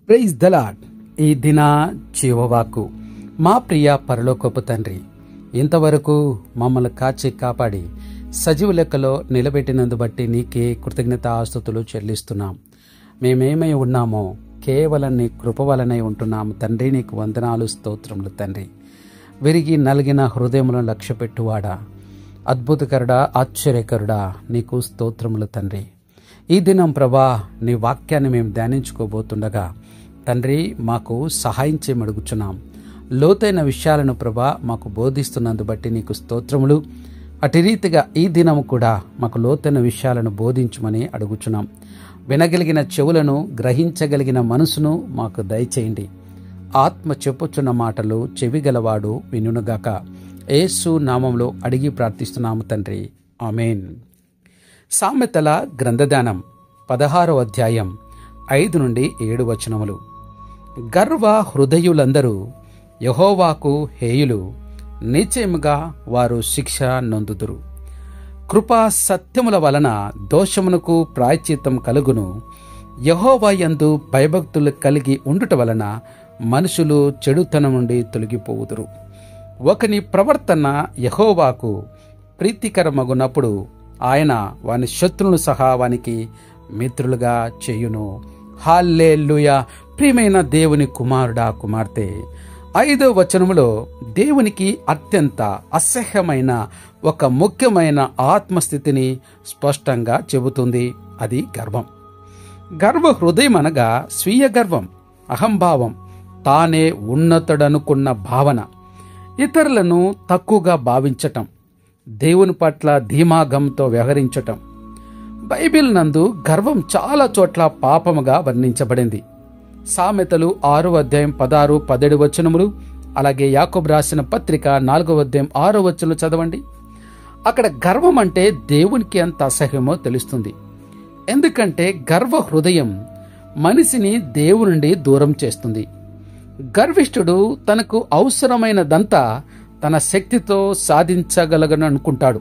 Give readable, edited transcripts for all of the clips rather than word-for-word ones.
Praise the lord. ఈ దిన జీవవాకు మా ప్రియ పరలోకపు తండ్రి, ఇంతవరకు మమ్మల్ని కాచి కాపాడి సజీవ లెక్కలో నిలబెట్టినందు బట్టి నీకే కృతజ్ఞత ఆస్తుతులు చెల్లిస్తున్నాం. మేమేమై ఉన్నామో కేవలం నీ కృప వలనై ఉంటున్నాము తండ్రి. నీకు వందనాలు, స్తోత్రములు తండ్రి. విరిగి నలిగిన హృదయములను లక్ష్యపెట్టువాడా, అద్భుతకరుడా, ఆశ్చర్యకరుడా, నీకు స్తోత్రములు తండ్రి. ఈ దినం ప్రభా నీ వాక్యాన్ని మేము ధ్యానించుకోబోతుండగా తండ్రి మాకు సహాయం చేయమడుగుచున్నాం. లోతైన విషయాలను ప్రభా మాకు బోధిస్తున్నందు బట్టి నీకు స్తోత్రములు. అటు రీతిగా ఈ దినము కూడా మాకు లోతైన విషయాలను బోధించమని అడుగుచున్నాం. వినగలిగిన చెవులను, గ్రహించగలిగిన మనసును మాకు దయచేయండి. ఆత్మ చెప్పుచున్న మాటలు చెవిగలవాడు వినుగాక. యేసు నామంలో అడిగి ప్రార్థిస్తున్నాము తండ్రి, ఆమేన్. సామెతల గ్రంథదానం 16వ అధ్యాయం 5 నుండి 7 వచనములు. గర్వ హృదయులందరూ యెహోవాకు హేయులు, నిశ్చయముగా వారు శిక్ష నొందుదురు. కృపా సత్యముల వలన దోషమునకు ప్రాయశ్చిత్తం కలుగును. యెహోవా యందు భయభక్తులు కలిగి ఉండుట వలన మనుషులు చెడుతనం నుండి తొలగిపోవుదురు. ఒకని ప్రవర్తన యెహోవాకు ప్రీతికరమగునప్పుడు ఆయన వాని శత్రువులను సహా వానికి మిత్రులుగా చేయును. హల్లెలూయా. ప్రియమైన దేవుని కుమారుడా, కుమార్తె, 5వ వచనములో దేవునికి అత్యంత అసహ్యమైన ఒక ముఖ్యమైన ఆత్మస్థితిని స్పష్టంగా చెబుతుంది. అది గర్వం. గర్వ హృదయం అనగా స్వీయ గర్వం, అహంభావం, తానే ఉన్నతుడనుకున్న భావన, ఇతరులను తక్కువగా భావించటం, దేవుని పట్ల ధీమాగంతో వ్యవహరించటం. బైబిల్ నందు గర్వం చాలా చోట్ల పాపముగా వర్ణించబడింది. సామెతలు 6వ అధ్యాయం 16, 17 వచనములు, అలాగే యాకోబు రాసిన పత్రిక 4వ అధ్యాయం 6వ వచనములు చదవండి. అక్కడ గర్వం అంటే దేవునికి ఎంత అసహ్యమో తెలుస్తుంది. ఎందుకంటే గర్వ హృదయం మనిషిని దేవుని నుండి దూరం చేస్తుంది. గర్విష్ఠుడు తనకు అవసరమైనదంతా తన శక్తితో సాధించగలగను అనుకుంటాడు.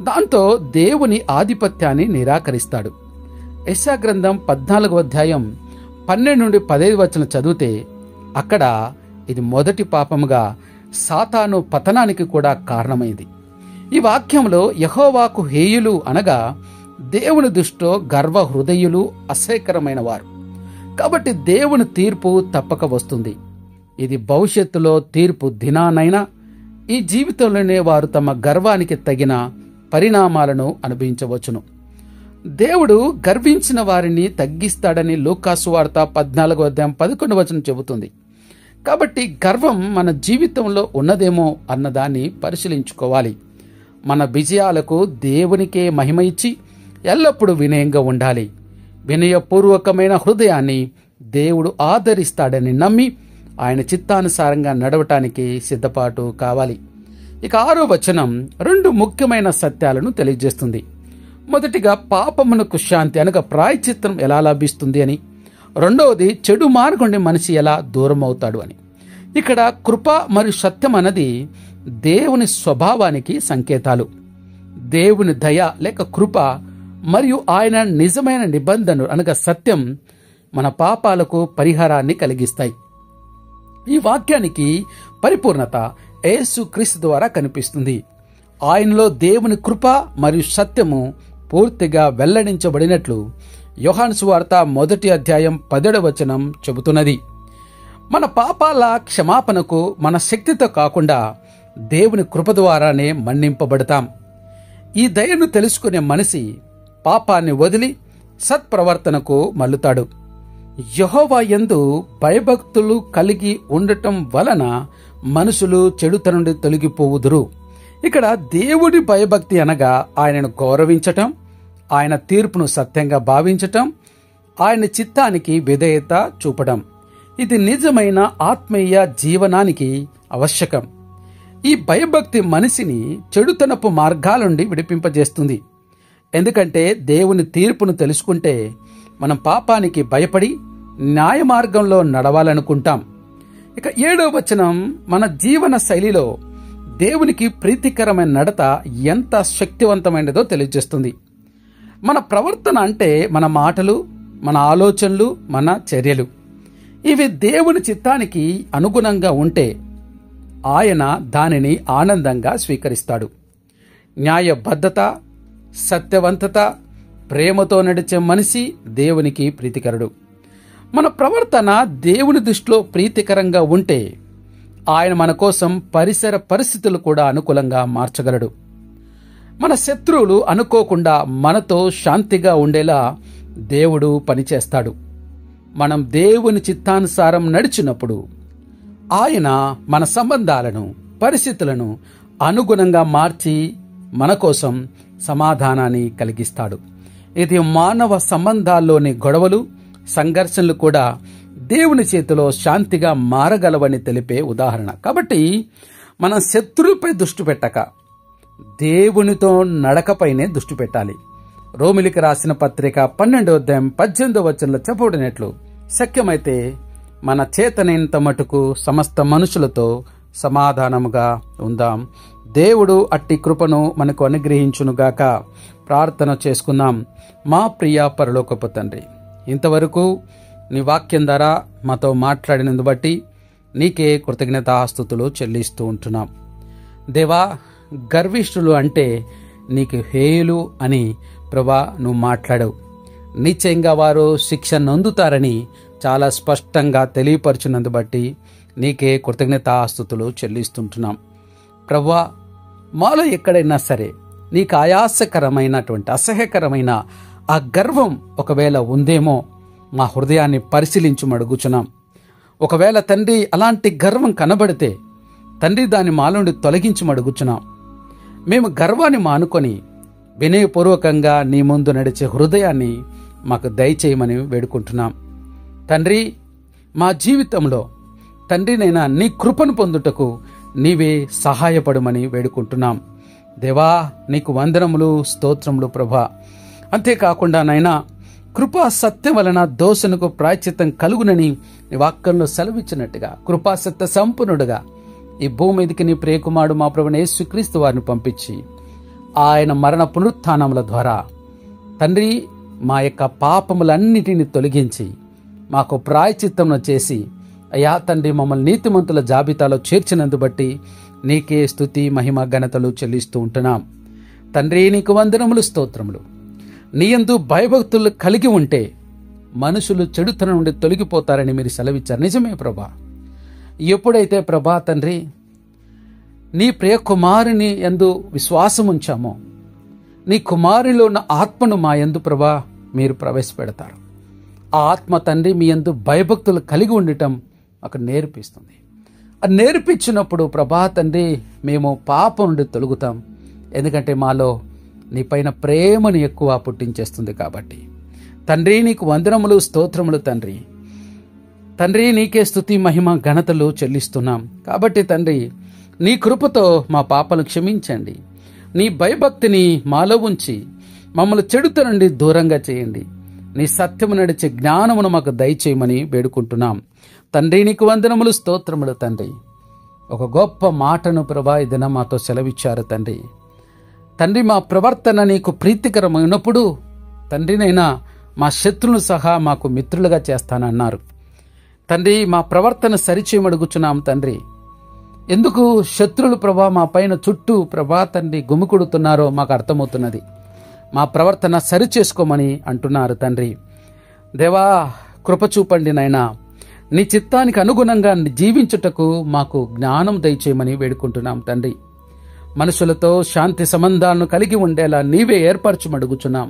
దాంతో దేవుని ఆధిపత్యాన్ని నిరాకరిస్తాడు. యెషయా గ్రంథం 14వ అధ్యాయం 12 నుండి 15 వచనం చదివితే అక్కడ ఇది మొదటి పాపముగా సాతాను పతనానికి కూడా కారణమైంది. ఈ వాక్యంలో యెహోవాకు హేయులు అనగా దేవుని దృష్టిలో గర్వ హృదయులు అసహ్యకరమైన వారు. కాబట్టి దేవుని తీర్పు తప్పక వస్తుంది. ఇది భవిష్యత్తులో తీర్పు దినానైనా ఈ జీవితంలోనే వారు తమ గర్వానికి తగిన పరిణామాలను అనుభవించవచ్చును. దేవుడు గర్వించిన వారిని తగ్గిస్తాడని లూకాసు వార్త 14వ అధ్యాయం 11వ వచనం చెబుతుంది. కాబట్టి గర్వం మన జీవితంలో ఉన్నదేమో అన్నదాన్ని పరిశీలించుకోవాలి. మన విజయాలకు దేవునికే మహిమ ఇచ్చి ఎల్లప్పుడూ వినయంగా ఉండాలి. వినయపూర్వకమైన హృదయాన్ని దేవుడు ఆదరిస్తాడని నమ్మి ఆయన చిత్తానుసారంగా నడవటానికి సిద్ధపాటు కావాలి. ఇక 6వ వచనం 2 ముఖ్యమైన సత్యాలను తెలియజేస్తుంది. మొదటిగా పాపమునకు శాంతి అనగా ప్రాయశ్చిత్తం ఎలా లభిస్తుంది అని, రెండవది చెడు మార్గం నుండి మనిషి ఎలా దూరం అవుతాడు అని. ఇక్కడ కృప మరియు సత్యం అన్నది దేవుని స్వభావానికి సంకేతాలు. దేవుని దయ లేక కృప మరియు ఆయన నిజమైన నిబంధనలు అనగా సత్యం మన పాపాలకు పరిహారాన్ని కలిగిస్తాయి. ఈ వాక్యానికి పరిపూర్ణత యేసుక్రీస్తు ద్వారా కనిపిస్తుంది. ఆయనలో దేవుని కృప మరియు సత్యము పూర్తిగా వెల్లడించబడినట్లు యోహాను సువార్త 1వ అధ్యాయం 17వ వచనం చెబుతున్నది. మన పాపాల క్షమాపణకు మన శక్తితో కాకుండా దేవుని కృప ద్వారానే మన్నింపబడతాం. ఈ దయను తెలుసుకునే మనిషి పాపాన్ని వదిలి సత్ప్రవర్తనకు మల్లుతాడు. యెహోవా యందు భయభక్తులు కలిగి ఉండటం వలన మనుషులు చెడుతనం నుండి తొలగిపోవుదురు. ఇక్కడ దేవుడి భయభక్తి అనగా ఆయనను గౌరవించటం, ఆయన తీర్పును సత్యంగా భావించటం, ఆయన చిత్తానికి విధేయత చూపడం. ఇది నిజమైన ఆత్మీయ జీవనానికి ఆవశ్యకం. ఈ భయభక్తి మనిషిని చెడుతనపు మార్గాల నుండి విడిపింపజేస్తుంది. ఎందుకంటే దేవుని తీర్పును తెలుసుకుంటే మనం పాపానికి భయపడి న్యాయ మార్గంలో నడవాలనుకుంటాం. ఇక 7వ వచనం మన జీవన శైలిలో దేవునికి ప్రీతికరమైన నడత ఎంత శక్తివంతమైనదో తెలియజేస్తుంది. మన ప్రవర్తన అంటే మన మాటలు, మన ఆలోచనలు, మన చర్యలు. ఇవి దేవుని చిత్తానికి అనుగుణంగా ఉంటే ఆయన దానిని ఆనందంగా స్వీకరిస్తాడు. న్యాయబద్ధత, సత్యవంతత, ప్రేమతో నడిచే మనిషి దేవునికి ప్రీతికరుడు. మన ప్రవర్తన దేవుని దృష్టిలో ప్రీతికరంగా ఉంటే ఆయన మన కోసం పరిసర పరిస్థితులు కూడా అనుకూలంగా మార్చగలడు. మన శత్రువులు అనుకోకుండా మనతో శాంతిగా ఉండేలా దేవుడు పనిచేస్తాడు. మనం దేవుని చిత్తానుసారం నడిచినప్పుడు ఆయన మన సంబంధాలను, పరిస్థితులను అనుగుణంగా మార్చి మన కోసం సమాధానాన్ని కలిగిస్తాడు. ఇది మానవ సంబంధాల్లోని గొడవలు, సంఘర్షణలు కూడా దేవుని చేతిలో శాంతిగా మారగలవని తెలిపే ఉదాహరణ. కాబట్టి మన శత్రువుపై దృష్టి పెట్టక దేవునితో నడకపైనే దృష్టి పెట్టాలి. రోమిలికి రాసిన పత్రిక 12వ అధ్యాయం 18వ వచనంలో చెప్పబడినట్లు, శక్యమైతే మన చేతనైనంత మటుకు సమస్త మనుషులతో సమాధానముగా ఉందాం. దేవుడు అట్టి కృపను మనకు అనుగ్రహించునుగాక. ప్రార్థన చేసుకుందాం. మా ప్రియ పరలోకపు తండ్రి, ఇంతవరకు నీ వాక్యం ద్వారా మాతో మాట్లాడినందు బట్టి నీకే కృతజ్ఞతాస్తుతులు చెల్లిస్తూ ఉంటున్నాం. దేవా, గర్విష్ఠులు అంటే నీకు హేయులు అని ప్రభా నువ్వు మాట్లాడావు. నిశ్చయంగా వారు శిక్ష నొందుతారని చాలా స్పష్టంగా తెలియపరచున్నందు బట్టి నీకే కృతజ్ఞతాస్తుతులు చెల్లిస్తుంటున్నాం. ప్రభా, మాలో ఎక్కడైనా సరే నీకు ఆయాసకరమైనటువంటి, అసహ్యకరమైన ఆ గర్వం ఒకవేళ ఉందేమో మా హృదయాన్ని పరిశీలించుమడుగుచున్నాం. ఒకవేళ తండ్రి అలాంటి గర్వం కనబడితే తండ్రి దాన్ని మాలో నుండి తొలగించుమడుగుచున్నాం. మేము గర్వాన్ని మానుకొని వినయపూర్వకంగా నీ ముందు నడిచే హృదయాన్ని మాకు దయచేయమని వేడుకుంటున్నాం. తండ్రి, మా జీవితంలో తండ్రినైనా నీ కృపను పొందుటకు నీవే సహాయపడమని వేడుకుంటున్నాం. దేవా, నీకు వందనములు, స్తోత్రములు ప్రభా. అంతేకాకుండా నైనా కృపా సత్యం వలన దోషణకు ప్రాయశ్చిత్తం కలుగునని నీ వాక్యంలో సెలవిచ్చినట్టుగా కృపాసత్య సంపన్నుడుగా ఈ భూమి మీదకి నీ ప్రియకుమారుడు మా ప్రభువైన యేసుక్రీస్తు వారిని పంపించి ఆయన మరణ పునరుత్థానముల ద్వారా తండ్రి మా యొక్క పాపములన్నిటిని తొలగించి మాకు ప్రాయశ్చిత్తమును చేసి అయ్యా తండ్రి మమ్మల్ని నీతిమంతుల జాబితాలో చేర్చినందు బట్టి నీకే స్తుతి, మహిమ, ఘనతలు చెల్లిస్తూ ఉంటున్నాం. తండ్రి, నీకు వందనములు, స్తోత్రములు. నీయందు భయభక్తులు కలిగి ఉంటే మనుషులు చెడుతనం నుండి తొలగిపోతారని మీరు సెలవిచ్చారు. నిజమే ప్రభా. ఎప్పుడైతే ప్రభా తండ్రి నీ ప్రియ కుమారుని యందు విశ్వాసం ఉంచామో నీ కుమారునిలో ఉన్న ఆత్మను మా యందు ప్రభా మీరు ప్రవేశపెడతారు. ఆ ఆత్మ తండ్రి మీ యందు భయభక్తులు కలిగి ఉండటం మాకు నేర్పిస్తుంది. అది నేర్పించినప్పుడు ప్రభా తండ్రి మేము పాపం నుండి తొలగుతాం. ఎందుకంటే మాలో నీ పైన ప్రేమను ఎక్కువ పుట్టించేస్తుంది. కాబట్టి తండ్రి, నీకు వందనములు, స్తోత్రములు తండ్రి. తండ్రి, నీకే స్తుతి, మహిమ, ఘనతలు చెల్లిస్తున్నాం. కాబట్టి తండ్రి, నీ కృపతో మా పాపలను క్షమించండి. నీ భయభక్తిని మాలో ఉంచి మమ్మల్ని చెడుత నుండి దూరంగా చేయండి. నీ సత్యము నడిచే జ్ఞానమును మాకు దయచేయమని వేడుకుంటున్నాం. తండ్రి, నీకు వందనములు, స్తోత్రములు తండ్రి. ఒక గొప్ప మాటను ప్రభా ఈ దినం మాతో సెలవిచ్చారు తండ్రి. తండ్రి, మా ప్రవర్తన నీకు ప్రీతికరమైనప్పుడు తండ్రినైనా మా శత్రువులు సహా మాకు మిత్రులుగా చేస్తానన్నారు. తండ్రి, మా ప్రవర్తన సరిచేయమడుగుచున్నాం తండ్రి. ఎందుకు శత్రువులు ప్రభా మా పైన చుట్టూ ప్రభా తండ్రి గుమికూడుతున్నారో మాకు అర్థమవుతున్నది. మా ప్రవర్తన సరిచేసుకోమని అంటున్నారు తండ్రి. దేవా, కృప చూపండి నాయనా. నీ చిత్తానికి అనుగుణంగా జీవించుటకు మాకు జ్ఞానం దయచేయమని వేడుకుంటున్నాం తండ్రి. మనుషులతో శాంతి సంబంధాలను కలిగి ఉండేలా నీవే ఏర్పరచమడుగుచున్నాం.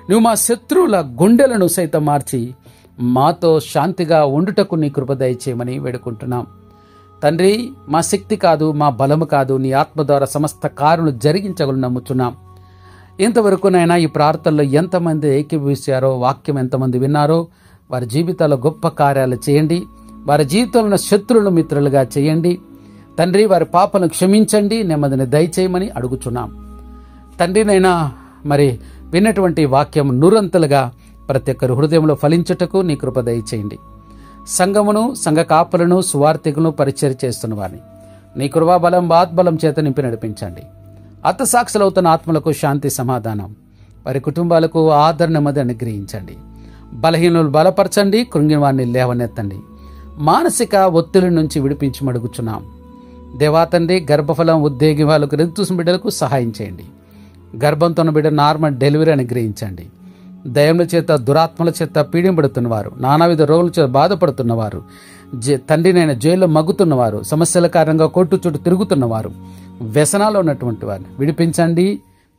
నువ్వు మా శత్రువుల గుండెలను సైతం మార్చి మాతో శాంతిగా ఉండుటకు నీ కృప దయచేయమని వేడుకుంటున్నాం తండ్రి. మా శక్తి కాదు, మా బలము కాదు, నీ ఆత్మ ద్వారా సమస్త కార్యములు జరిగించగలను నమ్ముచున్నాం. ఇంతవరకు నైనా ఈ ప్రార్థనలో ఎంతమంది ఏకీభవించారో, వాక్యం ఎంతమంది విన్నారో వారి జీవితాల్లో గొప్ప కార్యాలు చేయండి. వారి జీవితంలో శత్రువులు మిత్రులుగా చేయండి తండ్రి. వారి పాపను క్షమించండి, నెమ్మదిని దయచేయమని అడుగుచున్నాం తండ్రినైనా. మరి విన్నటువంటి వాక్యం నూరంతలుగా ప్రతి ఒక్కరి హృదయంలో ఫలించుటకు నీ కృప దయచేయండి. సంఘమును, సంఘ కాపులను, సువార్థికులను పరిచయం చేస్తున్న వారిని నీ కృపాబలం, ఆత్బలం చేత నింపి నడిపించండి. హతసాక్షులవుతున్న ఆత్మలకు శాంతి, సమాధానం, వారి కుటుంబాలకు ఆదరణ నెమ్మది అనుగ్రహించండి. బలహీనులు బలపరచండి, కృంగిన వారిని లేవనెత్తండి. మానసిక ఒత్తిడి నుంచి విడిపించి అడుగుచున్నాం. దేవా తండ్రి, గర్భఫలం ఉద్యోగి వాళ్ళకు ఋతుసు బిడ్డలకు సహాయం చేయండి. గర్భంతో ఉన్న బిడ్డ నార్మల్ డెలివరీ అనుగ్రహించండి. దయముల చేత, దురాత్మల చేత పీడింపడుతున్నవారు, నానావిధ రోగుల చేత బాధపడుతున్నవారు, తండ్రినైన జైల్లో మగ్గుతున్నవారు, సమస్యల కారణంగా కోర్టు చుట్టూ తిరుగుతున్నవారు, వ్యసనాలు ఉన్నటువంటి వారిని విడిపించండి,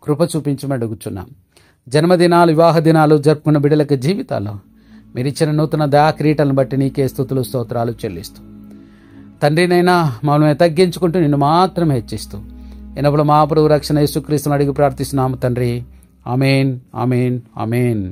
కృప చూపించమని అడుగుచున్నాం. జన్మదినాలు, వివాహ దినాలు జరుపుకున్న బిడ్డలకి జీవితాల్లో మీరిచ్చిన నూతన దయా కిరీటాలను బట్టి నీకే స్తుతులు, స్తోత్రాలు చెల్లిస్తూ, తండ్రినైనా మమ్మల్ని తగ్గించుకుంటూ నిన్ను మాత్రమే హెచ్చిస్తూ ఎన్నప్పుడు మా ప్రభు రక్షణ యేసుక్రీస్తును అడిగి ప్రార్థిస్తున్నాము తండ్రి. ఆమేన్, ఆమేన్, ఆమేన్.